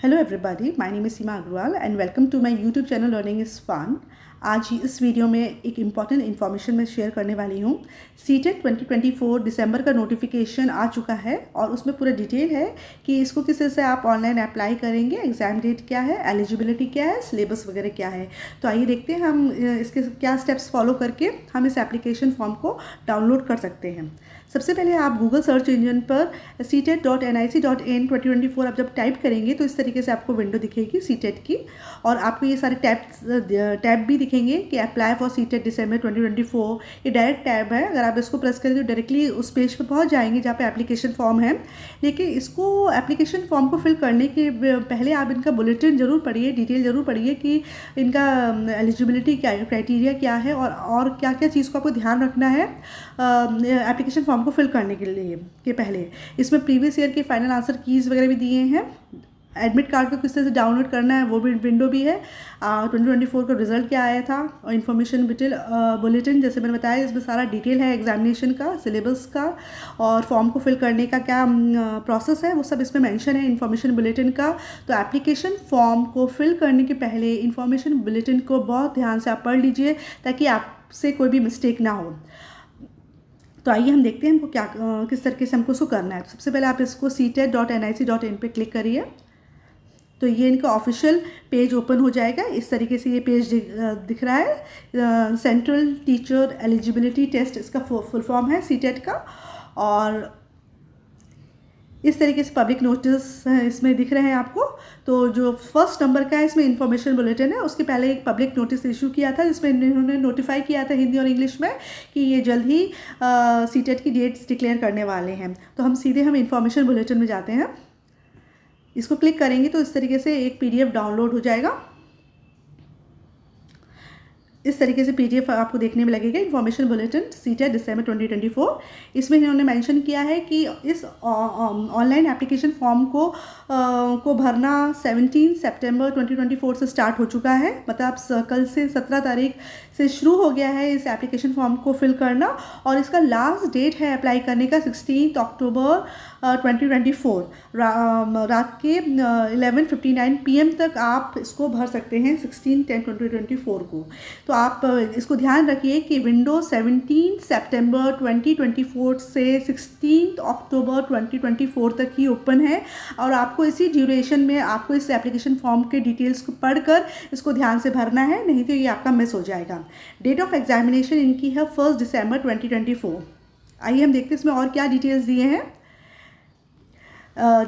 Hello everybody, my name is Seema Agarwal and welcome to my YouTube channel learning is fun. आज इस video में एक important information मैं share करने वाली हूँ। सीटेट 2024 दिसंबर का नोटिफिकेशन आ चुका है और उसमें पूरा डिटेल है कि इसको किस तरह से आप ऑनलाइन अप्लाई करेंगे, एग्ज़ाम डेट क्या है, एलिजिबिलिटी क्या है, सिलेबस वगैरह क्या है। तो आइए देखते हैं हम इसके क्या स्टेप्स फॉलो करके हम इस एप्लीकेशन फॉर्म को डाउनलोड कर सकते हैं। सबसे पहले आप गूगल सर्च इंजन पर CTET.nic.in 2024 आप जब टाइप करेंगे तो इस तरीके से आपको विंडो दिखेगी सीटेट की, और आपको ये सारे टैब भी दिखेंगे कि अप्लाई फॉर सीटेट दिसंबर 2024। ये डायरेक्ट टैब है, अगर आप इसको प्रेस करें तो डायरेक्टली उस पेज पर पहुंच जाएंगे जहाँ पे एप्लीकेशन फॉर्म है। लेकिन इसको एप्लीकेशन फॉर्म को फिल करने के पहले आप इनका बुलेटिन ज़रूर पढ़िए, डिटेल ज़रूर पढ़िए कि इनका एलिजिबिलिटी क्या है, क्राइटेरिया क्या है और क्या क्या चीज़ को आपको ध्यान रखना है एप्लीकेशन फॉर्म को फिल करने के लिए के पहले। इसमें प्रीवियस ईयर के फाइनल आंसर कीज़ वगैरह भी दिए हैं। एडमिट कार्ड को किस तरह से डाउनलोड करना है वो भी विंडो भी है। 2024 का रिजल्ट क्या आया था और इन्फॉर्मेशन बुलेटिन जैसे मैंने बताया, इसमें सारा डिटेल है एग्जामिनेशन का, सिलेबस का और फॉर्म को फिल करने का क्या प्रोसेस है, वो सब इसमें मेंशन है इन्फॉर्मेशन बुलेटिन का। तो एप्लीकेशन फॉर्म को फिल करने के पहले इन्फॉर्मेशन बुलेटिन को बहुत ध्यान से आप पढ़ लीजिए ताकि आपसे कोई भी मिस्टेक ना हो। तो आइए हम देखते हैं हमको क्या किस तरीके से हमको उसको करना है। सबसे पहले आप इसको CTET.nic.in पे क्लिक करिए तो ये इनका ऑफिशियल पेज ओपन हो जाएगा। इस तरीके से ये पेज दिख रहा है। सेंट्रल टीचर एलिजिबिलिटी टेस्ट इसका फुल फॉर्म है सीटेट का, और इस तरीके से पब्लिक नोटिस इसमें दिख रहे हैं आपको। तो जो फर्स्ट नंबर का है इसमें इन्फॉर्मेशन बुलेटिन है, उसके पहले एक पब्लिक नोटिस इशू किया था जिसमें इन्होंने नोटिफाई किया था हिंदी और इंग्लिश में कि ये जल्द ही सीटेट की डेट्स डिक्लेयर करने वाले हैं। तो हम सीधे इन्फॉर्मेशन बुलेटिन में जाते हैं। इसको क्लिक करेंगे तो इस तरीके से एक PDF डाउनलोड हो जाएगा। इस तरीके से PDF आपको देखने में लगेगा, इन्फॉर्मेशन बुलेटिन सीटेट दिसंबर 2024। इसमें इन्होंने मेंशन किया है कि इस ऑनलाइन एप्लीकेशन फॉर्म को भरना 17 सितंबर 2024 से स्टार्ट हो चुका है। मतलब कल से 17 तारीख से शुरू हो गया है इस एप्लीकेशन फॉर्म को फिल करना, और इसका लास्ट डेट है अप्लाई करने का 16 अक्टूबर 2024 रात के 11:59 PM तक आप इसको भर सकते हैं 16/10/2024 को। तो आप इसको ध्यान रखिए कि विंडो 17 सितंबर 2024 से 16 अक्टूबर 2024 तक ही ओपन है, और आपको इसी ड्यूरेशन में आपको इस एप्लीकेशन फॉर्म के डिटेल्स को पढ़कर इसको ध्यान से भरना है, नहीं तो ये आपका मिस हो जाएगा। डेट ऑफ एग्जामिनेशन इनकी है 1 दिसंबर 2024। आइए हम देखते हैं इसमें और क्या डिटेल्स दिए हैं।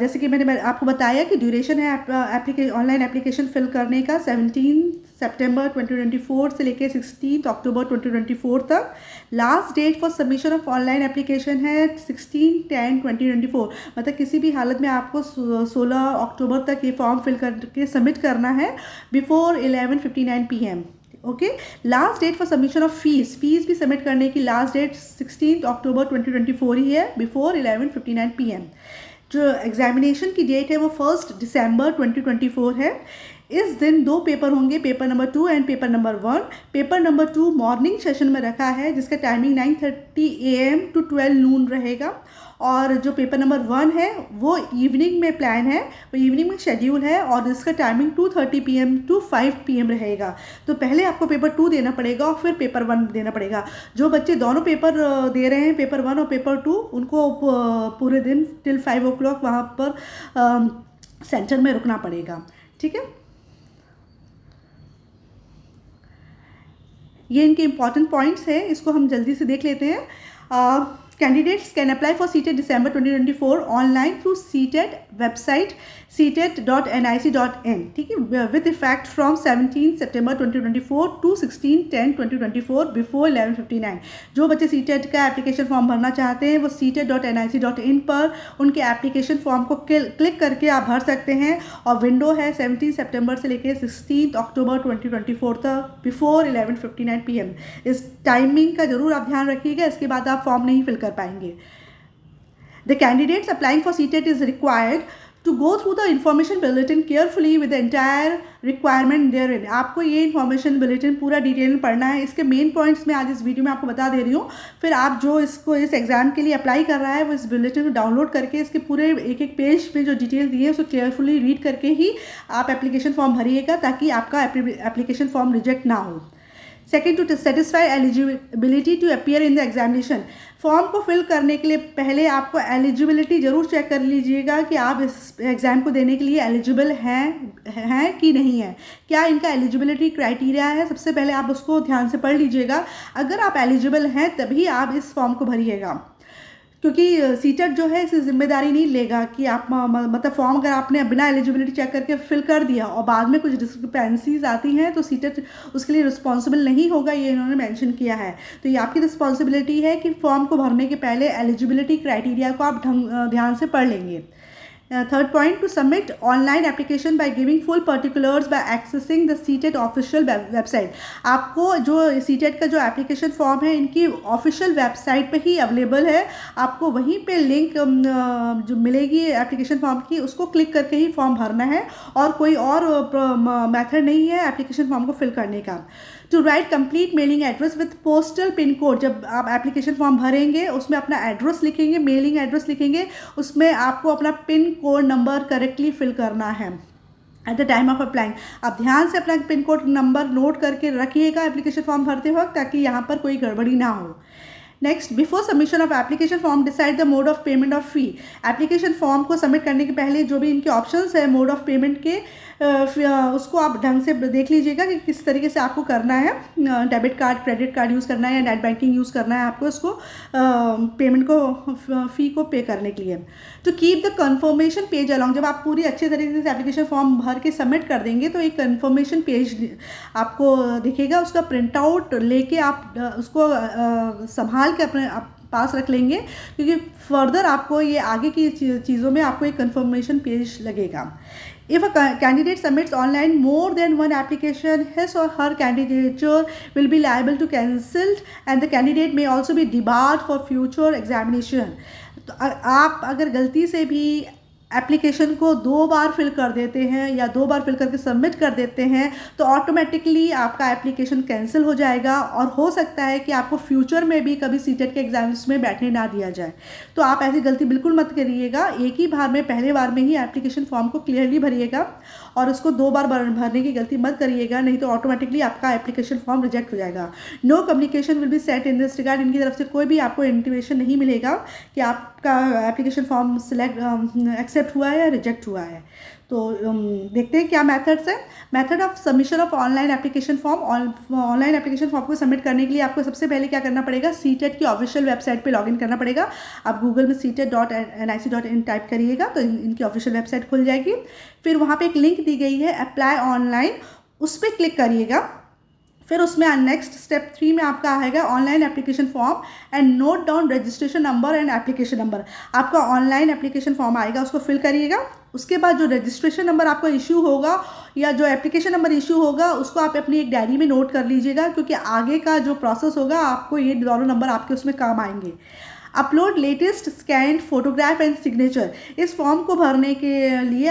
जैसे कि मैंने आपको बताया कि ड्यूरेशन है ऑनलाइन एप्लीकेशन फिल करने का 17 सितंबर 2024 से लेकर 16 अक्टूबर 2024 तक। Last date for submission of online application है 16/10/2024। मतलब किसी भी हालत में आपको 16 अक्टूबर तक ये फॉर्म फिल करके सबमिट करना है before 11:59 PM। Okay, last date for submission of fees भी सबमिट करने की लास्ट डेट 16 अक्टूबर 2024 ही है बिफोर 11:59 PM। जो एग्जामिनेशन की डेट है वो 1 दिसंबर 2024 है। इस दिन 2 पेपर होंगे, paper number 2 and paper number 1। Paper number 2 morning session में रखा है जिसका टाइमिंग 9:30 AM to 12 noon रहेगा, और जो पेपर नंबर 1 है वो इवनिंग में प्लान है, वो इवनिंग में शेड्यूल है और इसका टाइमिंग 2:30 PM to 5 PM रहेगा। तो पहले आपको पेपर 2 देना पड़ेगा और फिर पेपर 1 देना पड़ेगा। जो बच्चे दोनों पेपर दे रहे हैं, पेपर 1 और पेपर 2, उनको पूरे दिन टिल 5 o'clock वहाँ पर सेंटर में रुकना पड़ेगा। ठीक है, ये इनके इम्पॉर्टेंट पॉइंट्स हैं, इसको हम जल्दी से देख लेते हैं। Candidates can apply for CTET December 2024 online through CTET website CTET.nic.in। ठीक है, with effect from 17 September 2024 to 16/10/2024 before 11:59। जो बच्चे सीटेट का एप्लीकेशन फॉर्म भरना चाहते हैं वो CTET.nic.in पर उनके एप्लीकेशन फॉर्म को क्लिक करके आप भर सकते हैं, और विंडो है 17 सितंबर से लेकर 16 अक्टूबर 2024 तक बिफोर 11:59 PM। इस टाइमिंग का जरूर आप ध्यान रखिएगा, इसके बाद आप फॉर्म नहीं फिल कर पाएंगे। The candidates applying for CTET is required to go through the information bulletin carefully with the entire requirement therein. आपको ये इन्फॉर्मेशन बुलेटिन पूरा डिटेल में पढ़ना है। इसके मेन पॉइंट्स मैं आज इस वीडियो में आपको बता दे रही हूँ। फिर आप जो इसको इस एग्जाम के लिए अप्लाई कर रहा है वो इस बुलेटिन को डाउनलोड करके इसके पूरे एक एक पेज में जो डिटेल दिए हैं उसको केयरफुली रीड करके ही आप एप्लीकेशन फॉर्म भरिएगा, ताकि आपका एप्लीकेशन फॉर्म रिजेक्ट ना हो। Second, to satisfy eligibility to appear in the examination. Form को फिल करने के लिए पहले आपको एलिजिबिलिटी ज़रूर चेक कर लीजिएगा कि आप इस एग्ज़ाम को देने के लिए एलिजिबल हैं कि नहीं है, क्या इनका एलिजिबिलिटी क्राइटेरिया है। सबसे पहले आप उसको ध्यान से पढ़ लीजिएगा। अगर आप एलिजिबल हैं तभी आप इस फॉर्म को भरिएगा, क्योंकि सीटेट जो है इसकी जिम्मेदारी नहीं लेगा कि आप मतलब फॉर्म अगर आपने बिना एलिजिबिलिटी चेक करके फिल कर दिया और बाद में कुछ डिस्क्रिपेंसीज आती हैं तो सीटेट उसके लिए रिस्पॉन्सिबल नहीं होगा, ये इन्होंने मेंशन किया है। तो ये आपकी रिस्पॉन्सिबिलिटी है कि फॉर्म को भरने के पहले एलिजिबिलिटी क्राइटेरिया को आप ध्यान से पढ़ लेंगे। Third point, to submit online application by giving full particulars by accessing the CTET official website. आपको जो सीटेट का जो एप्लीकेशन फॉर्म है इनकी ऑफिशियल वेबसाइट पे ही अवेलेबल है। आपको वहीं पे लिंक जो मिलेगी एप्लीकेशन फॉर्म की, उसको क्लिक करके ही फॉर्म भरना है और कोई और मेथड नहीं है एप्लीकेशन फॉर्म को फिल करने का। To write complete mailing address with postal pin code. जब आप एप्लीकेशन फॉर्म भरेंगे उसमें अपना एड्रेस लिखेंगे, मेलिंग एड्रेस लिखेंगे, उसमें आपको अपना pin code number correctly fill करना है at the time of applying. आप ध्यान से अपना पिन कोड नंबर नोट करके रखिएगा एप्लीकेशन फॉर्म भरते वक्त, ताकि यहाँ पर कोई गड़बड़ी ना हो। Next, before submission of application form decide the mode of payment of fee. Application form को सबमिट करने के पहले जो भी इनके ऑप्शंस है मोड ऑफ पेमेंट के, उसको आप ढंग से देख लीजिएगा कि किस तरीके से आपको करना है। Debit card, credit card use करना है या नेट बैंकिंग यूज़ करना है आपको इसको पेमेंट को फ़ी को पे करने के लिए। तो keep the confirmation page along. जब आप पूरी अच्छे तरीके से एप्लीकेशन फॉर्म भर के सबमिट कर देंगे तो एक कन्फर्मेशन पेज आपको दिखेगा, उसका प्रिंट आउट लेके आप उसको संभाल के अपने पास रख लेंगे, क्योंकि फर्दर आपको ये आगे की चीज़ों में आपको एक कन्फर्मेशन पेज लगेगा। If a candidate submits online more than one application, his or her candidature will be liable to cancelled and the candidate may also be debarred for future examination. तो आप अगर गलती से भी एप्लीकेशन को 2 बार fill कर देते हैं या 2 बार फिल करके सबमिट कर देते हैं तो ऑटोमेटिकली आपका एप्लीकेशन कैंसिल हो जाएगा और हो सकता है कि आपको फ्यूचर में भी कभी सीटेट के एग्जाम्स में बैठने ना दिया जाए। तो आप ऐसी गलती बिल्कुल मत करिएगा। एक ही बार में, पहले बार में ही एप्लीकेशन फॉर्म को क्लियरली भरिएगा और उसको 2 बार भरने की गलती मत करिएगा, नहीं तो ऑटोमेटिकली आपका एप्लीकेशन फॉर्म रिजेक्ट हो जाएगा। No communication will be sent in this regard. इनकी तरफ से कोई भी आपको इंटीमेशन नहीं मिलेगा कि आपका एप्लीकेशन फॉर्म एक्सेप्ट हुआ है या रिजेक्ट हुआ है। तो देखते हैं क्या मेथड्स है। Method of submission of online application form. Online application form को सबमिट करने के लिए आपको सबसे पहले क्या करना पड़ेगा, सीटेट की ऑफिशियल वेबसाइट पे लॉगिन करना पड़ेगा। आप गूगल में CTET.nic.in टाइप करिएगा तो इनकी ऑफिशियल वेबसाइट खुल जाएगी। फिर वहाँ पे एक लिंक दी गई है अप्लाई ऑनलाइन, उस पर क्लिक करिएगा। फिर उसमें नेक्स्ट स्टेप 3 में आपका आएगा online application form and note down registration number and application number. आपका ऑनलाइन एप्लीकेशन फॉर्म आएगा, उसको फिल करिएगा। उसके बाद जो रजिस्ट्रेशन नंबर आपको इशू होगा या जो एप्लीकेशन नंबर इशू होगा उसको आप अपनी एक डायरी में नोट कर लीजिएगा, क्योंकि आगे का जो प्रोसेस होगा आपको ये दोनों नंबर आपके उसमें काम आएंगे। Upload latest scan photograph and signature. इस फॉर्म को भरने के लिए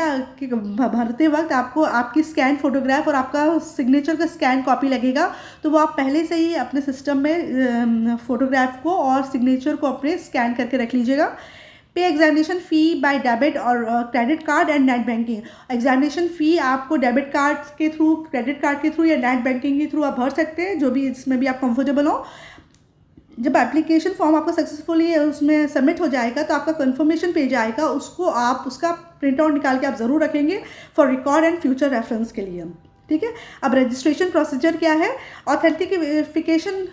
भरते वक्त आपको आपकी स्कैन फोटोग्राफ और आपका सिग्नेचर का स्कैन कॉपी लगेगा, तो वो आप पहले से ही अपने सिस्टम में फोटोग्राफ को और सिग्नेचर को अपने स्कैन करके रख लीजिएगा। पे एग्जामिनेशन फ़ी बाय डेबिट और credit card and net banking. Examination फ़ी आपको डेबिट कार्ड के थ्रू, क्रेडिट कार्ड के थ्रू या नेट बैंकिंग के थ्रू आप भर सकते हैं, जो भी इसमें भी आप कंफर्टेबल हो। जब एप्लीकेशन फॉर्म आपका सक्सेसफुली उसमें सबमिट हो जाएगा तो आपका कंफर्मेशन पेज आएगा, उसको आप उसका प्रिंट आउट निकाल के आप ज़रूर रखेंगे for record and future reference के लिए। ठीक है। अब रजिस्ट्रेशन प्रोसीजर क्या है, ऑथेंटिफिकेशन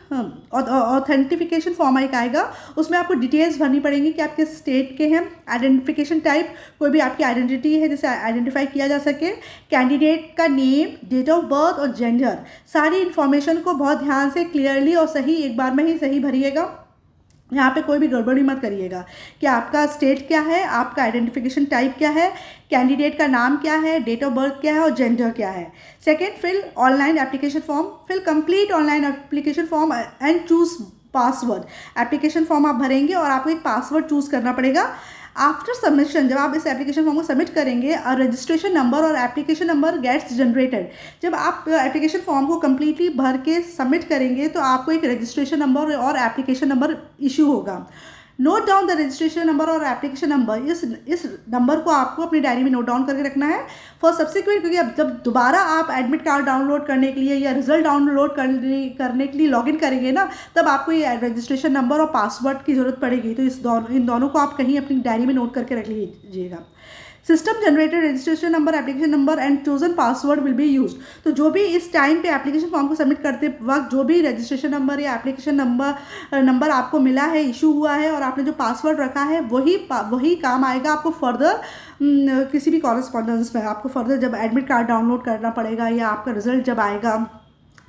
फॉर्म एक आएगा, उसमें आपको डिटेल्स भरनी पड़ेंगी कि आप किस स्टेट के हैं, आइडेंटिफिकेशन टाइप, कोई भी आपकी आइडेंटिटी है जिसे आइडेंटिफाई किया जा सके, कैंडिडेट का नेम, डेट ऑफ बर्थ और जेंडर, सारी इन्फॉर्मेशन को बहुत ध्यान से क्लियरली और सही एक बार में ही सही भरिएगा। यहाँ पे कोई भी गड़बड़ी मत करिएगा कि आपका स्टेट क्या है, आपका आइडेंटिफिकेशन टाइप क्या है, कैंडिडेट का नाम क्या है, डेट ऑफ बर्थ क्या है और जेंडर क्या है। Second, fill online application form. Fill complete online application form and choose password. Application form आप भरेंगे और आपको एक पासवर्ड चूज़ करना पड़ेगा। आफ्टर सबमिशन, जब आप इस एप्लीकेशन फॉर्म को सबमिट करेंगे, रजिस्ट्रेशन नंबर और एप्लीकेशन नंबर गेट्स जनरेटेड। जब आप एप्लीकेशन फॉर्म को कम्प्लीटली भर के सबमिट करेंगे तो आपको एक रजिस्ट्रेशन नंबर और एप्लीकेशन नंबर इशू होगा। Note down the registration number और एप्लीकेशन नंबर। इस नंबर को आपको अपनी डायरी में नोट डाउन करके रखना है फॉर सब्सिक्वेंट, क्योंकि अब जब दोबारा आप एडमिट कार्ड डाउनलोड करने के लिए या रिजल्ट डाउनलोड करने के लिए लॉगिन करेंगे ना, तब आपको ये रजिस्ट्रेशन नंबर और पासवर्ड की ज़रूरत पड़ेगी। तो इन दोनों को आप कहीं अपनी डायरी में नोट करके रख लीजिएगा। System generated registration number, application number and chosen password will be use. तो जो भी इस टाइम पे एप्लीकेशन फॉर्म को सबमिट करते वक्त जो भी रजिस्ट्रेशन नंबर या एप्लीकेशन नंबर आपको मिला है, इशू हुआ है, और आपने जो पासवर्ड रखा है वही काम आएगा आपको फर्दर किसी भी कॉरेस्पॉन्डेंस में। आपको फर्दर जब एडमिट कार्ड डाउनलोड करना पड़ेगा या आपका रिजल्ट जब आएगा,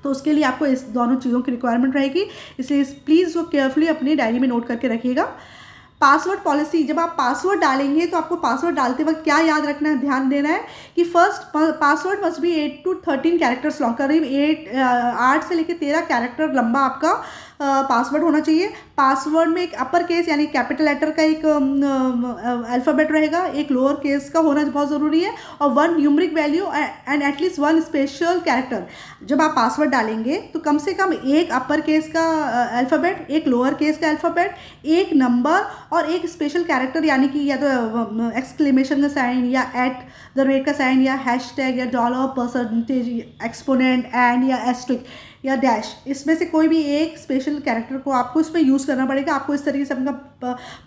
तो उसके लिए आपको इस दोनों चीज़ों की रिक्वायरमेंट रहेगी। इसलिए प्लीज़ वो केयरफुली अपनी डायरी में नोट करके रखिएगा। पासवर्ड पॉलिसी, जब आप पासवर्ड डालेंगे तो आपको पासवर्ड डालते वक्त क्या याद रखना है, ध्यान देना है कि first password must be 8 to 13 characters long, करीब 8 से लेकर 13 कैरेक्टर लंबा आपका पासवर्ड होना चाहिए। पासवर्ड में एक अपर केस यानी कैपिटल लेटर का एक अल्फ़ाबेट रहेगा, एक लोअर केस का होना बहुत ज़रूरी है, और 1 numeric value and at least 1 special character. जब आप पासवर्ड डालेंगे तो कम से कम एक अपर केस का अल्फ़ाबेट, एक लोअर केस का अल्फ़ाबेट, एक नंबर और एक स्पेशल कैरेक्टर, यानी कि या तो एक्सक्लेमेशन का साइन या एट द रेट का साइन या हैशटैग या $, परसेंटेज, एक्सपोनेंट, एंड या एस्ट्रिक या डैश, इसमें से कोई भी एक स्पेशल कैरेक्टर को आपको इसमें यूज़ करना पड़ेगा। आपको इस तरीके से अपना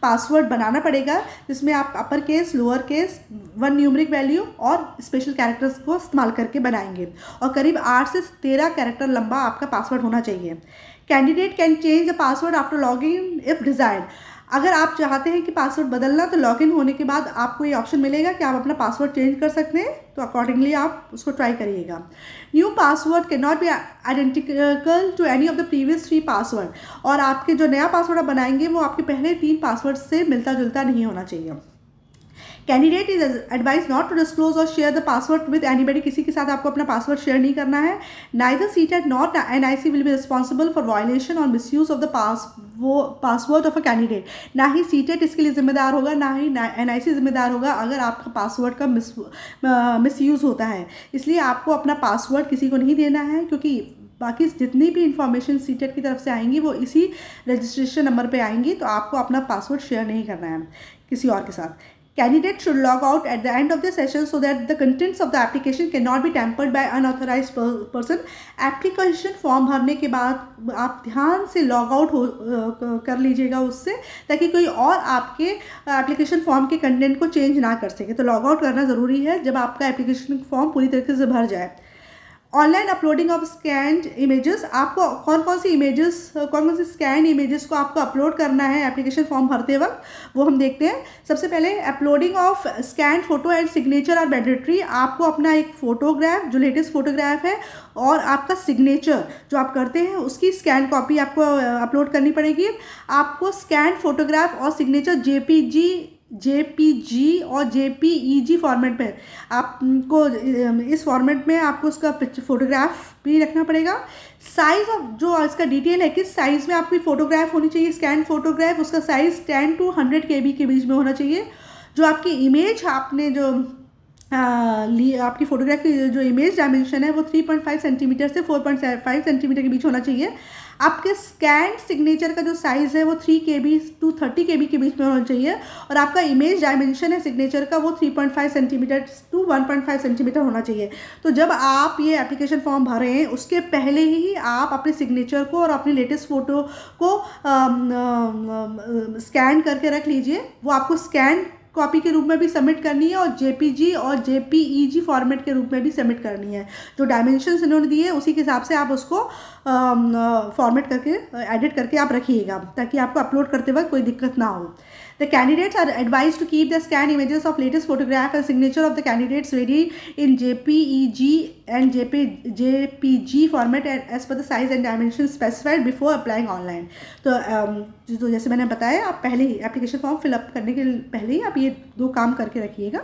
पासवर्ड बनाना पड़ेगा जिसमें आप upper case, lower case, 1 numeric value और स्पेशल कैरेक्टर्स को इस्तेमाल करके बनाएंगे, और करीब 8 से 13 कैरेक्टर लंबा आपका पासवर्ड होना चाहिए। Candidate can change the password after login if desired. अगर आप चाहते हैं कि पासवर्ड बदलना, तो लॉगिन होने के बाद आपको ये ऑप्शन मिलेगा कि आप अपना पासवर्ड चेंज कर सकते हैं, तो अकॉर्डिंगली आप उसको ट्राई करिएगा। New password can not be identical to any of the previous 3 password, और आपके जो नया पासवर्ड आप बनाएंगे वो आपके पहले 3 पासवर्ड से मिलता जुलता नहीं होना चाहिए। Candidate is advise not to disclose or share the password with anybody. किसी के साथ आपको अपना पासवर्ड शेयर नहीं करना है। Neither CTET not NIC will be responsible for violation or misuse of the password of a candidate. ना ही सीटेट इसके लिए जिम्मेदार होगा, ना ही NIC जिम्मेदार होगा अगर आपका पासवर्ड का मिसयूज़ होता है। इसलिए आपको अपना पासवर्ड किसी को नहीं देना है, क्योंकि बाकी जितनी भी इंफॉर्मेशन सीटेट की तरफ से आएंगी वो इसी रजिस्ट्रेशन नंबर पे आएंगी, तो आपको अपना पासवर्ड शेयर नहीं करना है किसी और के साथ। Candidate should log out at the end of the session so that the contents of the application cannot be tampered by unauthorized person. Application form भरने के बाद आप ध्यान से लॉग आउट कर लीजिएगा उससे, ताकि कोई और आपके एप्लीकेशन फॉर्म के कंटेंट को चेंज ना कर सके। तो लॉग आउट करना ज़रूरी है जब आपका एप्लीकेशन फॉर्म पूरी तरीके से भर जाए। Online uploading of scanned images, आपको कौन कौन सी स्कैन इमेजेस को आपको अपलोड करना है एप्लीकेशन फॉर्म भरते वक्त, वो हम देखते हैं। सबसे पहले uploading of scan photo and signature are mandatory. आपको अपना एक फोटोग्राफ, जो लेटेस्ट फोटोग्राफ है, और आपका सिग्नेचर जो आप करते हैं उसकी स्कैन कॉपी आपको अपलोड करनी पड़ेगी। आपको स्कैन फोटोग्राफ और सिग्नेचर JPG और JPEG फॉर्मेट में आपको, इस फॉर्मेट में आपको उसका फोटोग्राफ भी रखना पड़ेगा। साइज़ ऑफ जो इसका डिटेल है, किस साइज़ में आपकी फ़ोटोग्राफ होनी चाहिए, स्कैन फोटोग्राफ, उसका साइज़ 10 to 100 KB के बीच में होना चाहिए। जो आपकी इमेज आपने जो आपकी फ़ोटोग्राफ की जो इमेज डायमेंशन है वो 3.5 सेंटीमीटर से 4.5 सेंटीमीटर के बीच होना चाहिए। आपके स्कैन सिग्नेचर का जो साइज़ है वो 3 KB to 30 KB के बीच में होना चाहिए, और आपका इमेज डायमेंशन है सिग्नेचर का वो 3.5 सेंटीमीटर to 1.5 सेंटीमीटर होना चाहिए। तो जब आप ये एप्लीकेशन फॉर्म भरें उसके पहले ही आप अपने सिग्नेचर को और अपनी लेटेस्ट फ़ोटो को स्कैन करके रख लीजिए। वो आपको स्कैन कॉपी के रूप में भी सबमिट करनी है और JPG और JPEG फॉर्मेट के रूप में भी सबमिट करनी है। जो डायमेंशंस इन्होंने दिए उसी के हिसाब से आप उसको फॉर्मेट करके एडिट करके आप रखिएगा, ताकि आपको अपलोड करते वक्त कोई दिक्कत ना हो। The candidates are advised to keep the scan images of latest photograph and signature of the candidates ready in JPEG and JPG format as per the size and dimensions specified before applying online. तो जैसे मैंने बताया, आप पहले ही application form fill up करने के पहले ही आप ये 2 काम करके रखिएगा।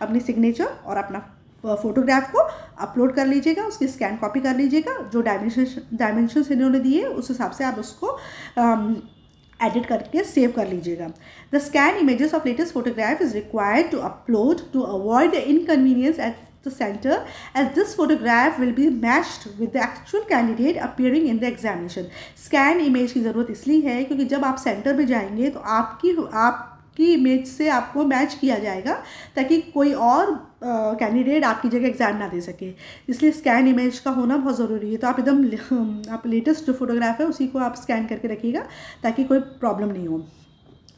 अपनी सिग्नेचर और अपना फोटोग्राफ को अपलोड कर लीजिएगा, उसकी स्कैन कॉपी कर लीजिएगा। जो डायमेंशंस इन्होंने दिए उस हिसाब से आप उसको एडिट करके सेव कर लीजिएगा। The scan images of latest photograph is required to upload to avoid the inconvenience at the center, as this photograph will be matched with the actual candidate appearing in the examination. Scan image की ज़रूरत इसलिए है क्योंकि जब आप centre में जाएंगे तो आपकी इमेज से आपको मैच किया जाएगा ताकि कोई और कैंडिडेट आपकी जगह एग्जाम ना दे सके, इसलिए स्कैन इमेज का होना बहुत ज़रूरी है। तो आप एकदम आप लेटेस्ट जो फोटोग्राफ है उसी को आप स्कैन करके रखिएगा ताकि कोई प्रॉब्लम नहीं हो।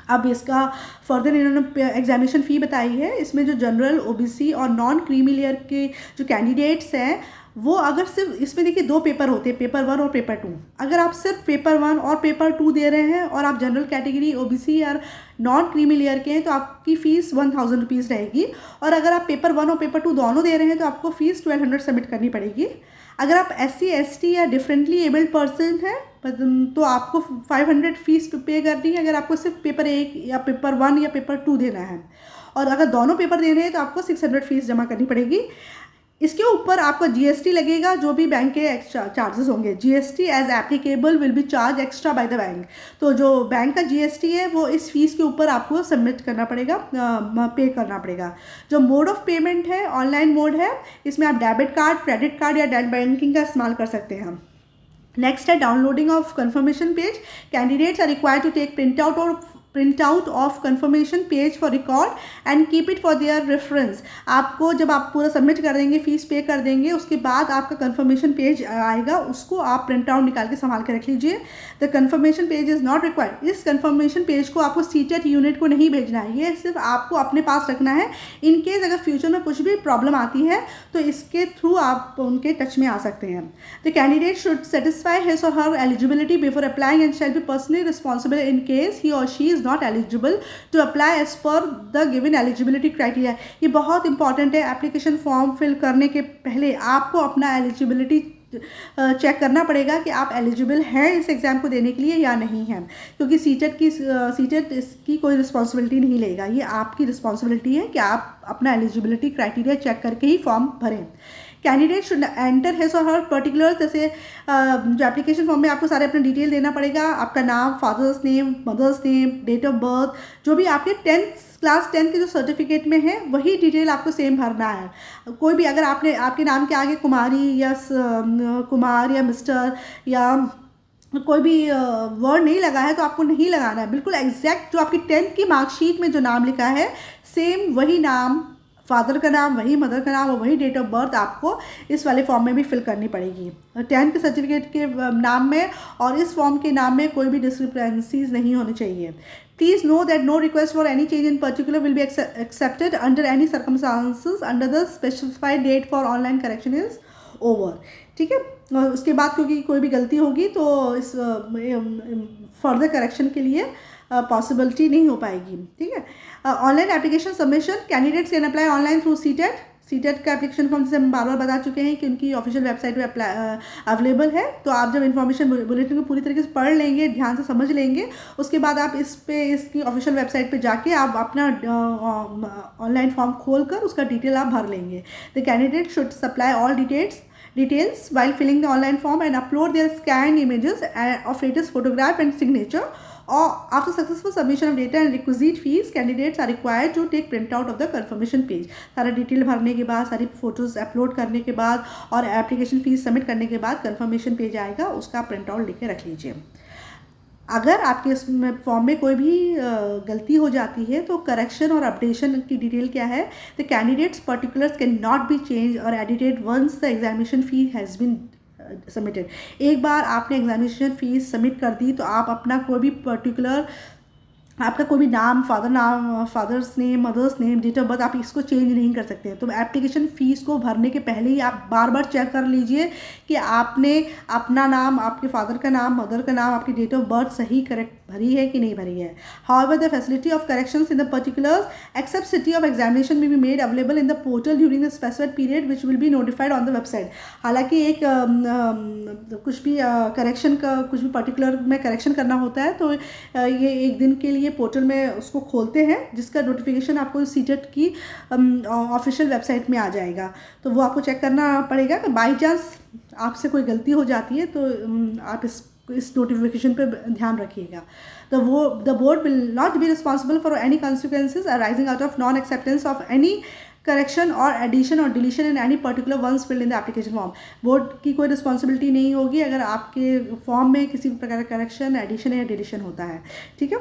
अब इसका फर्दर इन्होंने एग्जामिनेशन फ़ी बताई है। इसमें जो जनरल, ओबीसी और नॉन क्रीमी लेयर के जो कैंडिडेट्स हैं वो अगर सिर्फ इसमें देखिए 2 पेपर होते हैं, पेपर 1 और पेपर 2। अगर आप सिर्फ पेपर 1 और पेपर 2 दे रहे हैं और आप जनरल कैटेगरी, ओबीसी या नॉन क्रीमी लेयर के हैं तो आपकी फ़ीस 1000 रुपीज़ रहेगी। और अगर आप पेपर 1 और पेपर 2 दोनों दे रहे हैं तो आपको फ़ीस 1200 सबमिट करनी पड़ेगी। अगर आप SC, ST या डिफरेंटली एबल्ड पर्सन हैं तो आपको 500 फीस पे करनी है अगर आपको सिर्फ पेपर 1 या पेपर 1 या पेपर 2 देना है। और अगर दोनों पेपर देने हैं तो आपको 600 फीस जमा करनी पड़ेगी। इसके ऊपर आपका GST लगेगा, जो भी बैंक के एक्स्ट्रा चार्जेस होंगे। GST as applicable will be charge extra by the bank. तो जो बैंक का GST है वो इस फीस के ऊपर आपको सबमिट करना पड़ेगा, पे करना पड़ेगा। जो मोड ऑफ पेमेंट है ऑनलाइन मोड है, इसमें आप डेबिट कार्ड, क्रेडिट कार्ड या नेट बैंकिंग का इस्तेमाल कर सकते हैं। नेक्स्ट है downloading of confirmation page. Candidates are required to take print out of confirmation page for record and keep it for their reference. आपको जब आप पूरा सबमिट कर देंगे, फीस पे कर देंगे, उसके बाद आपका कन्फर्मेशन पेज आएगा, उसको आप प्रिंट आउट निकाल के संभाल के रख लीजिए। The confirmation page is not required. इस कन्फर्मेशन पेज को आपको सीटेट यूनिट को नहीं भेजना है, ये सिर्फ आपको अपने पास रखना है। इन केस अगर फ्यूचर में कुछ भी प्रॉब्लम आती है तो इसके थ्रू आप उनके टच में आ सकते हैं। The candidate should satisfy his or her eligibility before applying and shall be personally responsible in case he or she is not eligible to apply as per the given eligibility criteria. ये बहुत important है। Application form fill करने के पहले आपको अपना eligibility check करना पड़ेगा कि आप एलिजिबल हैं इस एग्ज़ाम को देने के लिए या नहीं हैं, क्योंकि सीटेट इसकी कोई रिस्पॉन्सिबिलिटी नहीं लेगा। ये आपकी रिस्पॉन्सिबिलिटी है कि आप अपना एलिजिबिलिटी क्राइटेरिया चेक करके ही फॉर्म भरें। Candidate should enter his or her particular, जैसे जो एप्लीकेशन फॉर्म में आपको सारे अपना डिटेल देना पड़ेगा, आपका नाम, father's name, mother's name, date of birth, जो भी आपके क्लास 10 के जो सर्टिफिकेट में है वही डिटेल आपको सेम भरना है। कोई भी अगर आपके नाम के आगे कुमारी या कुमार या मिस्टर या कोई भी वर्ड नहीं लगा है तो आपको नहीं लगाना है। बिल्कुल एग्जैक्ट जो आपकी 10th की मार्कशीट में जो नाम लिखा है सेम वही नाम, फादर का नाम वही, मदर का नाम और वही डेट ऑफ बर्थ आपको इस वाले फॉर्म में भी फिल करनी पड़ेगी। 10th के सर्टिफिकेट के नाम में और इस फॉर्म के नाम में कोई भी डिस्क्रिपेंसीज नहीं होनी चाहिए। Please know that no request for any change in particular will be accepted under any circumstances under the specified date for online correction is over। ठीक है, और उसके बाद क्योंकि कोई भी गलती होगी तो इस फर्दर करेक्शन के लिए पॉसिबिलिटी नहीं हो पाएगी। ठीक है, online application submission, candidates can apply online through CTET का एप्लीकेशन फॉर्म से हम बार बार बता चुके हैं कि उनकी ऑफिशियल वेबसाइट पे अवेलेबल है। तो आप जब इन्फॉर्मेशन बुलेटिन को पूरी तरीके से पढ़ लेंगे, ध्यान से समझ लेंगे, उसके बाद आप इसकी ऑफिशियल वेबसाइट पे जाके आप अपना ऑनलाइन फॉर्म खोलकर उसका डिटेल आप भर लेंगे। The candidate should supply all details while filling the online form and upload their scanned images of latest photograph and signature. Or after successful submission of data and requisite fees, candidates are required to take printout of the confirmation page। सारा detail भरने के बाद, सारी photos upload करने के बाद और application fees submit करने के बाद कन्फर्मेशन पेज आएगा, उसका प्रिंट आउट लेके रख लीजिए। अगर आपके इस फॉर्म में कोई भी गलती हो जाती है तो करेक्शन और अपडेशन की डिटेल क्या है। The candidates particulars can not be change or edited once the examination fee has been submitted. एक बार आपने एग्जामिनेशन फीस सबमिट कर दी तो आप अपना कोई भी पर्टिकुलर, आपका कोई भी नाम, father's name, mother's name, date of birth, आप इसको चेंज नहीं कर सकते हैं। तो एप्लीकेशन फ़ीस को भरने के पहले ही आप बार बार चेक कर लीजिए कि आपने अपना नाम, आपके फादर का नाम, मदर का नाम, आपकी डेट ऑफ बर्थ सही करेक्ट भरी है कि नहीं भरी है। However the facility of corrections in the particulars except city of examination may be made available in the portal during the specified period which will be notified on the website. हालांकि एक कुछ भी करेक्शन का, कुछ भी particular में correction करना होता है तो ये एक दिन के लिए पोर्टल में उसको खोलते हैं, जिसका नोटिफिकेशन आपको सीटेट की ऑफिशियल वेबसाइट में आ जाएगा। तो वो आपको चेक करना पड़ेगा कि बाई चांस आपसे कोई गलती हो जाती है तो आप इस इस नोटिफिकेशन पे ध्यान रखिएगा। The board will not be responsible for any consequences arising out of non acceptance of any correction और एडिशन और deletion in any particular once filled in the application form. Board की कोई रिस्पॉन्सिबिलिटी नहीं होगी अगर आपके फॉर्म में किसी भी प्रकार का करेक्शन, एडिशन या डिलीशन होता है, ठीक है,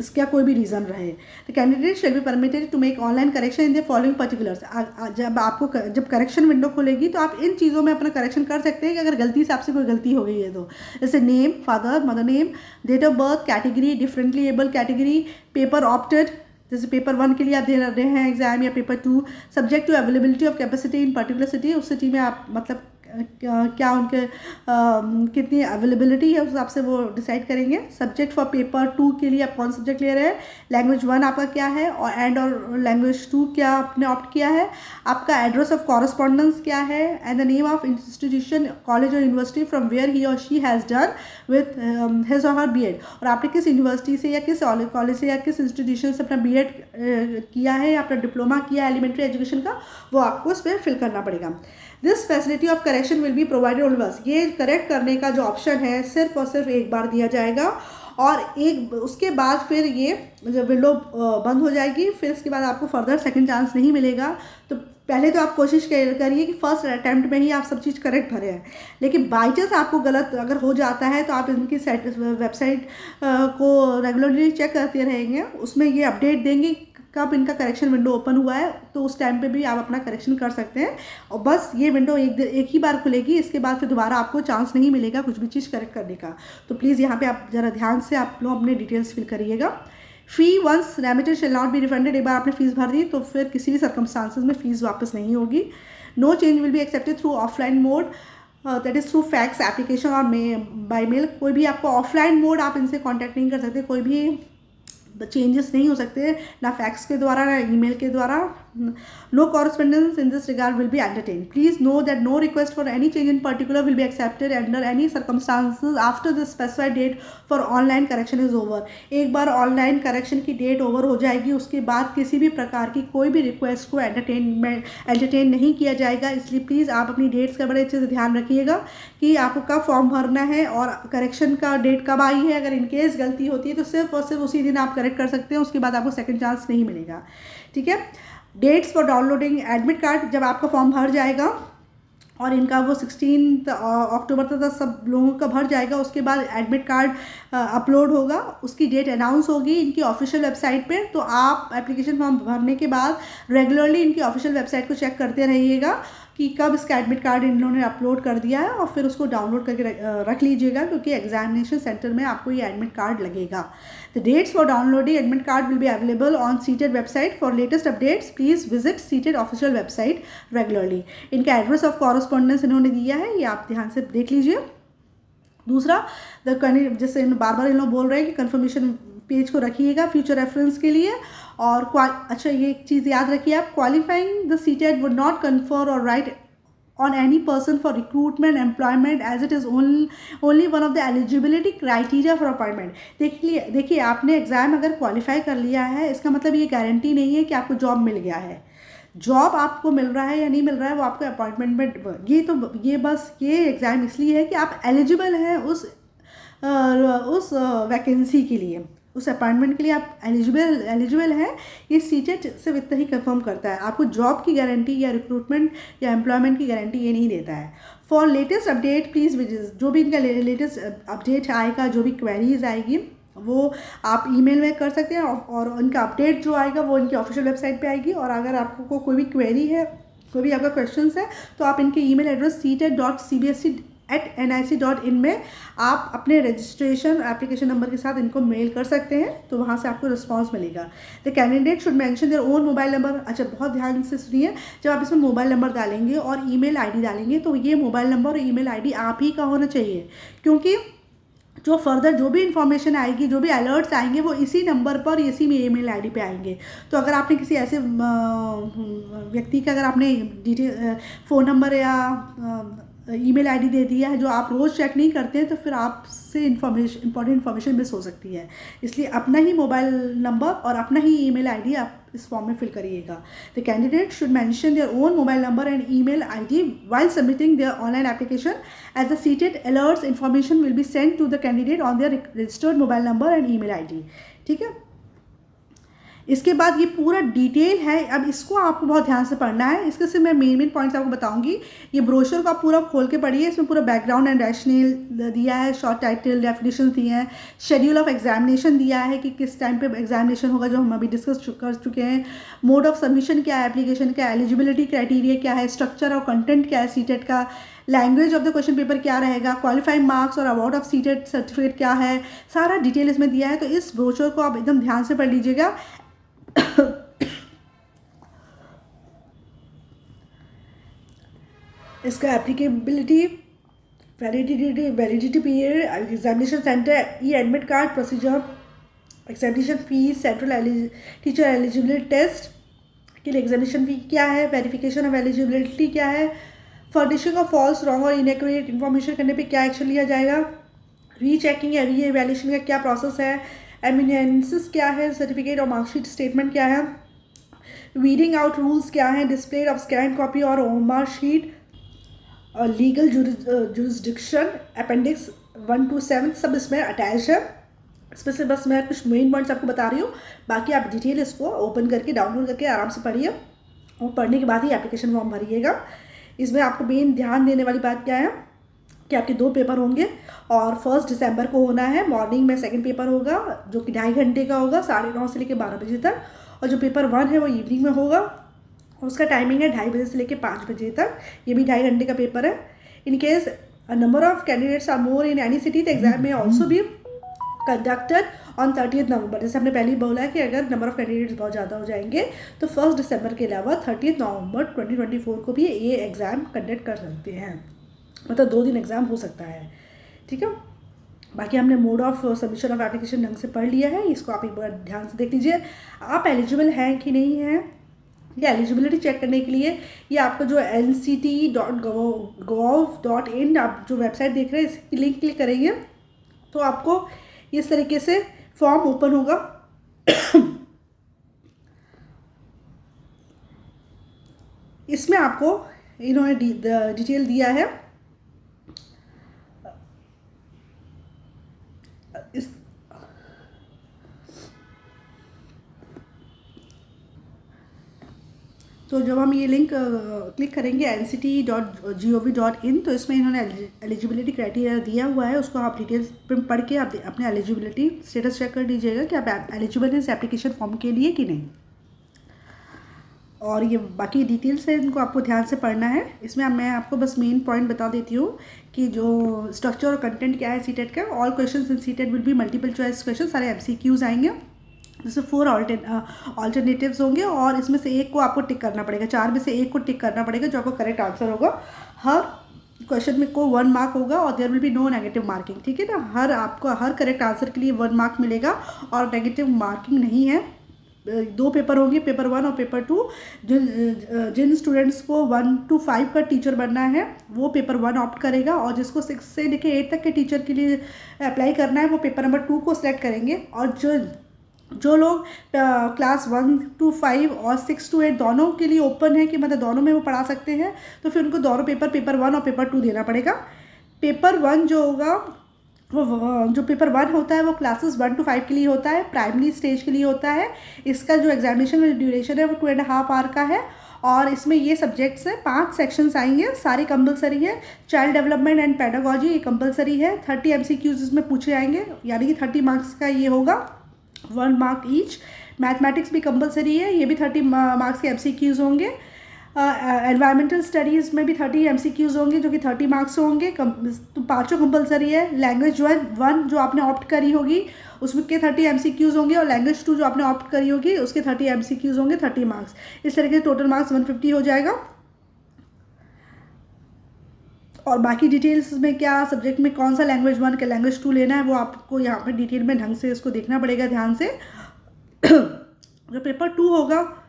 इसका कोई भी रीज़न रहे। The candidate shall be permitted to make online correction in the following particulars. जब करेक्शन विंडो खुलेगी तो आप इन चीज़ों में अपना करेक्शन कर सकते हैं कि अगर गलती से आपसे कोई गलती हो गई है तो, जैसे name, father mother name, date of birth, category, differently able category, paper opted, जैसे पेपर 1 के लिए आप दे रहे हैं एग्जाम, या paper 2, subject to availability of capacity in particular city, उस सिटी में आप मतलब क्या उनके कितनी अवेलेबिलिटी है उस हिसाब से वो डिसाइड करेंगे। सब्जेक्ट फॉर पेपर 2 के लिए आप कौन सब्जेक्ट ले रहे हैं, लैंग्वेज 1 आपका क्या है, और लैंग्वेज 2 क्या आपने ऑप्ट किया है, आपका एड्रेस ऑफ कॉरस्पॉन्डेंस क्या है, and the name of institution, college और university from where he or she has done with his or her BEd, और आपने किस यूनिवर्सिटी से या किस कॉलेज से या किस इंस्टीट्यूशन से अपना बीएड किया है या अपना डिप्लोमा किया है एलिमेंट्री एजुकेशन का, वो आपको उस पर फिल करना पड़ेगा। This facility of correction will be provided only once. ये करेक्ट करने का जो ऑप्शन है सिर्फ और सिर्फ एक बार दिया जाएगा, और उसके बाद फिर ये जब विंडो बंद हो जाएगी, फिर इसके बाद आपको फर्दर सेकंड चांस नहीं मिलेगा। तो पहले तो आप कोशिश करिए कि फर्स्ट अटैम्प्ट में ही आप सब चीज़ करेक्ट भरे हैं, लेकिन बाई चांस आपको गलत अगर हो जाता है तो आप इनकी वेबसाइट को रेगुलरली चेक करते रहेंगे, उसमें ये अपडेट देंगे कब इनका करेक्शन विंडो ओपन हुआ है, तो उस टाइम पे भी आप अपना करेक्शन कर सकते हैं। और बस ये विंडो एक ही बार खुलेगी, इसके बाद फिर दोबारा आपको चांस नहीं मिलेगा कुछ भी चीज़ करेक्ट करने का। तो प्लीज़ यहाँ पे आप ज़रा ध्यान से आप लोग अपने डिटेल्स फिल करिएगा। Fee once remitted shall not be refunded. एक बार आपने फीस भर दी तो फिर किसी भी सर्कमस्टांसेस में फ़ीस वापस नहीं होगी। No change will be accepted through offline mode, that is through fax application और बाई मेल। कोई भी आपको ऑफलाइन मोड आप इनसे कॉन्टैक्ट नहीं कर सकते, कोई भी चेंजेस नहीं हो सकते, ना फैक्स के द्वारा ना ईमेल के द्वारा। No correspondence in this regard will be entertain. Please know that no request for any change in particular will be accepted under any circumstances after the specified date for online correction is over. एक बार online correction की date over हो जाएगी, उसके बाद किसी भी प्रकार की कोई भी रिक्वेस्ट को एंटरटेन नहीं किया जाएगा। इसलिए प्लीज़ आप अपनी डेट्स का बड़े अच्छे से ध्यान रखिएगा कि आपको कब फॉर्म भरना है और करेक्शन का डेट कब आई है। अगर इनकेस गलती होती है तो सिर्फ और सिर्फ उसी दिन आप करेक्ट कर सकते हैं, उसके बाद आपको सेकंड चांस नहीं मिलेगा, ठीक है। Dates for downloading admit card, जब आपका फॉर्म भर जाएगा और इनका वो 16 अक्टूबर तक सब लोगों का भर जाएगा, उसके बाद एडमिट कार्ड अपलोड होगा, उसकी डेट अनाउंस होगी इनकी ऑफिशियल वेबसाइट पे। तो आप एप्लीकेशन फॉर्म भरने के बाद रेगुलरली इनकी ऑफिशियल वेबसाइट को चेक करते रहिएगा कि कब इसका एडमिट कार्ड इन लोगों ने अपलोड कर दिया है, और फिर उसको डाउनलोड करके रख लीजिएगा, क्योंकि एग्जामिनेशन सेंटर में आपको ये एडमिट कार्ड लगेगा। The dates for downloading admit card will be available on CTET website. For latest updates please visit CTET official website regularly. इनका एड्रेस ऑफ कॉरेस्पॉन्डेंस इन्होंने दिया है, ये आप ध्यान से देख लीजिए। दूसरा, जैसे बार बार इन लोग बोल रहे हैं कि कन्फर्मेशन पेज को रखिएगा फ्यूचर रेफरेंस के लिए। और अच्छा, ये एक चीज़ याद रखिए आप, qualifying the seated would not confer और right on any person for recruitment employment as it is only one of the eligibility criteria for appointment। देखिए आपने एग्ज़ाम अगर क्वालिफाई कर लिया है, इसका मतलब ये गारंटी नहीं है कि आपको जॉब मिल गया है। जॉब आपको मिल रहा है या नहीं मिल रहा है वो आपको अपॉइंटमेंट में, ये एग्ज़ाम इसलिए है कि आप एलिजिबल हैं उस वैकेंसी के लिए, उस अपॉइंटमेंट के लिए आप एलिजिबल हैं। ये सीटेट सिर्फ इतना ही कंफर्म करता है, आपको जॉब की गारंटी या रिक्रूटमेंट या एम्प्लॉयमेंट की गारंटी ये नहीं देता है। For latest update please visit, जो भी इनका लेटेस्ट अपडेट आएगा, जो भी क्वेरीज आएगी वो आप ईमेल में कर सकते हैं, और उनका अपडेट जो आएगा वो इनकी ऑफिशियल वेबसाइट पे आएगी। और अगर आपको कोई भी क्वेरी है, कोई भी आपका क्वेश्चन है, तो आप इनके ईमेल एड्रेस seated.cbsc@nic.in में आप अपने रजिस्ट्रेशन एप्लीकेशन नंबर के साथ इनको मेल कर सकते हैं, तो वहाँ से आपको रिस्पांस मिलेगा। The candidate should mention their own mobile number. अच्छा, बहुत ध्यान से सुनिए, जब आप इसमें मोबाइल नंबर डालेंगे और ईमेल आईडी डालेंगे तो ये मोबाइल नंबर और ईमेल आईडी आप ही का होना चाहिए, क्योंकि जो फर्दर जो भी इन्फॉर्मेशन आएगी, जो भी अलर्ट्स आएंगे वो इसी नंबर पर, इसी में ईमेल आईडी पे आएंगे। तो अगर आपने किसी ऐसे व्यक्ति का अगर आपने डिटेल फ़ोन नंबर या ईमेल आईडी दे दिया है जो आप रोज़ चेक नहीं करते हैं, तो फिर आपसे इंपॉर्टेंट इन्फॉर्मेशन मिस हो सकती है। इसलिए अपना ही मोबाइल नंबर और अपना ही ईमेल आईडी आप इस फॉर्म में फिल करिएगा। The candidate should mention their own mobile number and email ID while submitting their online application, as the seated alerts information will be sent to the candidate on their registered mobile number and email ID। ठीक है, इसके बाद ये पूरा detail है। अब इसको आपको बहुत ध्यान से पढ़ना है। इसके से मैं मेन पॉइंट्स आपको बताऊंगी। ये ब्रोशर को आप पूरा खोल के पढ़िए। इसमें पूरा बैकग्राउंड एंड रैशनल दिया है, शॉर्ट टाइटल, डेफिनेशन दिए हैं, शेड्यूल ऑफ एग्जामिनेशन दिया है कि किस टाइम पे एग्जामिनेशन होगा, जो हम अभी डिस्कस कर चुके हैं। मोड ऑफ सबमिशन क्या है, एप्लीकेशन क्या है, एलिजिबिलिटी क्राइटेरिया क्या है, स्ट्रक्चर और कंटेंट क्या है सीटेट का, language of the question paper क्या रहेगा, क्वालिफाइंग मार्क्स और अवार्ड ऑफ सीटेट सर्टिफिकेट क्या है, सारा डिटेल इसमें दिया है। तो इस ब्रोशर को आप एकदम ध्यान से पढ़ लीजिएगा। इसका applicability, validity period, examination centre, e admit card, procedure, examination fees, central teacher eligibility test के लिए एग्जामिनेशन फी क्या है, वेरिफिकेशन ऑफ एलिजिबिलिटी क्या है, फर्निशिंग ऑफ फॉल्स, रॉन्ग और इनएक्यूरेट इन्फॉर्मेशन करने पे क्या एक्शन लिया जाएगा, रीचेकिंग या री एवेल्यूशन का क्या प्रोसेस है, एमिनेंसेस क्या है, सर्टिफिकेट और मार्कशीट स्टेटमेंट क्या है, रीडिंग आउट रूल्स क्या है, डिस्प्ले ऑफ स्कैन कॉपी और ओमआर शीट, और लीगल जुरिस्डिक्शन, अपेंडिक्स 1 to 7 सब इसमें अटैच है। इसमें से बस मैं कुछ मेन पॉइंट्स आपको बता रही हूँ, बाकी आप डिटेल इसको ओपन करके डाउनलोड करके आराम से पढ़िए और पढ़ने के बाद ही एप्लीकेशन फॉर्म भरिएगा। इसमें आपको मेन ध्यान देने वाली बात क्या है कि आपके 2 पेपर होंगे और 1 दिसंबर को होना है। मॉर्निंग में सेकंड पेपर होगा जो कि 2.5 घंटे का होगा, 9:30 से लेकर 12 बजे तक, और जो पेपर 1 है वो इवनिंग में होगा। उसका टाइमिंग है 2:30 बजे से लेकर 5 बजे तक। ये भी 2.5 घंटे का पेपर है। In case number of candidates are more in any city, the exam में ऑल्सो भी कंडक्टेड ऑन 30 नवंबर। जैसे हमने पहले ही बोला है कि अगर नंबर ऑफ कैंडिडेट्स बहुत ज़्यादा हो जाएंगे तो 1 दिसंबर के अलावा 30 नवंबर 2024 को भी ये एग्ज़ाम कंडक्ट कर सकते हैं, मतलब 2 दिन एग्ज़ाम हो सकता है। ठीक है, बाकी हमने mode of submission of application ढंग से पढ़ लिया है। इसको आप एक बार ध्यान से देख लीजिए, आप एलिजिबल हैं कि नहीं हैं। ये एलिजिबिलिटी चेक करने के लिए ये आपका जो nct.gov.in आप जो वेबसाइट देख रहे हैं इसकी लिंक क्लिक करेंगे तो आपको इस तरीके से फॉर्म ओपन होगा। इसमें आपको इन्होंने डिटेल दिया है। इस तो जब हम ये लिंक क्लिक करेंगे nct.gov.in तो इसमें इन्होंने एलिजिबिलिटी क्राइटेरिया दिया हुआ है, उसको आप डिटेल्स पढ़ के आप अपने एलिजिबिलिटी स्टेटस चेक कर लीजिएगा कि आप एलिजिबल हैं इस एप्लीकेशन फॉर्म के लिए कि नहीं। और ये बाकी डिटेल्स है, इनको आपको ध्यान से पढ़ना है। इसमें मैं आपको बस मेन पॉइंट बता देती हूँ कि जो स्ट्रक्चर और कंटेंट क्या है सीटेट का। All questions in CTET will be multiple choice question, सारे MCQs आएंगे जिसमें 4 ऑल्टरनेटिव्स होंगे और इसमें से एक को आपको टिक करना पड़ेगा, 4 में से एक को टिक करना पड़ेगा जो आपको करेक्ट आंसर होगा। हर क्वेश्चन में को 1 मार्क होगा और there will be no negative marking. ठीक है ना, आपको हर करेक्ट आंसर के लिए 1 मार्क मिलेगा और नेगेटिव मार्किंग नहीं है। 2 पेपर होंगे, पेपर 1 और पेपर 2। जिन स्टूडेंट्स को 1 to 5 का टीचर बनना है वो पेपर 1 ऑप्ट करेगा और जिसको 6 से लेकर 8 तक के टीचर के लिए अप्लाई करना है वो पेपर नंबर 2 को सिलेक्ट करेंगे। और जो लोग क्लास 1 to 5 और 6 to 8 दोनों के लिए ओपन है कि मतलब दोनों में वो पढ़ा सकते हैं, तो फिर उनको दोनों पेपर 1 और पेपर 2 देना पड़ेगा। पेपर 1 जो होगा वो जो पेपर 1 होता है वो क्लासेस 1 to 5 के लिए होता है, प्राइमरी स्टेज के लिए होता है। इसका जो एग्जामिनेशन ड्यूरेशन है वो 2.5 आवर का है और इसमें ये सब्जेक्ट्स हैं, 5 सेक्शंस आएंगे, सारी कंपलसरी है। चाइल्ड डेवलपमेंट एंड पेडागोजी ये कंपलसरी है। 30 MCQs इसमें पूछे जाएंगे, यानी कि 30 मार्क्स का ये होगा, 1 मार्क ईच। मैथमेटिक्स भी कंपलसरी है, ये भी 30 मार्क्स के MCQs होंगे। एनवायरमेंटल स्टडीज़ में भी 30 MCQs होंगे जो कि 30 मार्क्स होंगे। तो 5 कंपलसरी है। लैंग्वेज 1 जो आपने ऑप्ट करी होगी उसमें के 30 MCQs होंगे और लैंग्वेज 2 जो आपने ऑप्ट करी होगी उसके 30 MCQs होंगे, 30 मार्क्स। इस तरीके से टोटल मार्क्स 150 हो जाएगा। और बाकी डिटेल्स में क्या सब्जेक्ट में कौन सा लैंग्वेज 1 का लैंग्वेज 2 लेना है वो आपको यहाँ पर डिटेल में ढंग से इसको देखना पड़ेगा ध्यान से। जो पेपर 2 होगा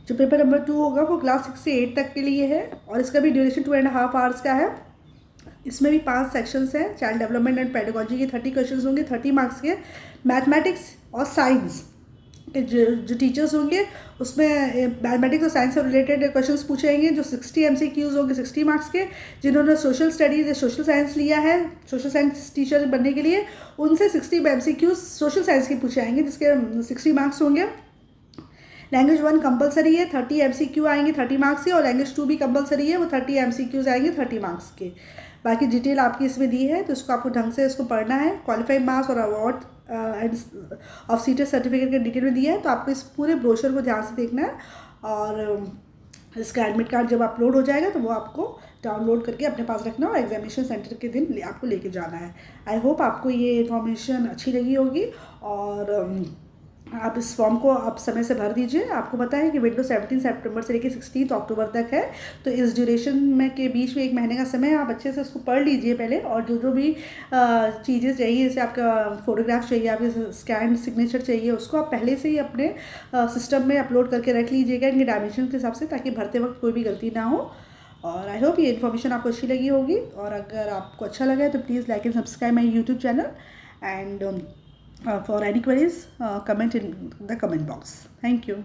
जो पेपर नंबर 2 होगा वो क्लास 6 से 8 तक के लिए है और इसका भी ड्यूरेशन 2.5 आवर्स का है। इसमें भी 5 सेक्शंस हैं। चाइल्ड डेवलपमेंट एंड पेडागोजी के 30 क्वेश्चंस होंगे, 30 मार्क्स के। मैथमेटिक्स और साइंस के जो टीचर्स होंगे उसमें मैथमेटिक्स और साइंस से रिलेटेड क्वेश्चंस पूछे जाएंगे, जो 60 MCQs होंगे 60 मार्क्स के। जिन्होंने सोशल स्टडीज़ या सोशल साइंस लिया है, सोशल साइंस टीचर बनने के लिए, उनसे 60 MCQs सोशल साइंस के पूछे जाएंगे, जिसके 60 मार्क्स होंगे। लैंग्वेज 1 कंपलसरी है, 30 MCQ आएंगे 30 मार्क्स के, और लैंग्वेज 2 भी कंपलसरी है, वो 30 MCQs आएंगे 30 मार्क्स के। बाकी डिटेल आपकी इसमें दी है, तो इसको आपको ढंग से इसको पढ़ना है। क्वालिफाइड मार्क्स और award end of seated certificate के डिटेल में दिया है, तो आपको इस पूरे ब्रोशर को ध्यान से देखना है। और इसका एडमिट कार्ड जब अपलोड हो जाएगा तो वो आपको डाउनलोड करके अपने पास रखना और एग्जामिनेशन सेंटर के दिन आपको लेके जाना है। आई होप आपको ये इन्फॉर्मेशन अच्छी लगी होगी, और आप इस फॉर्म को आप समय से भर दीजिए। आपको पता है कि विंडो 17 सितंबर से लेकर 16 अक्टूबर तक है, तो इस ड्यूरेशन में के बीच में 1 महीने का समय आप अच्छे से उसको पढ़ लीजिए पहले। और जो भी चीज़ें चाहिए, जैसे आपका फ़ोटोग्राफ चाहिए, आपके स्कैन सिग्नेचर चाहिए, उसको आप पहले से ही अपने सिस्टम में अपलोड करके रख लीजिएगा इनके डायमेंशन के हिसाब से, ताकि भरते वक्त कोई भी गलती ना हो। और आई होप ये इन्फॉर्मेशन आपको अच्छी लगी होगी, और अगर आपको अच्छा लगा है तो please like and subscribe my YouTube channel, and for any queries, comment in the comment box. Thank you.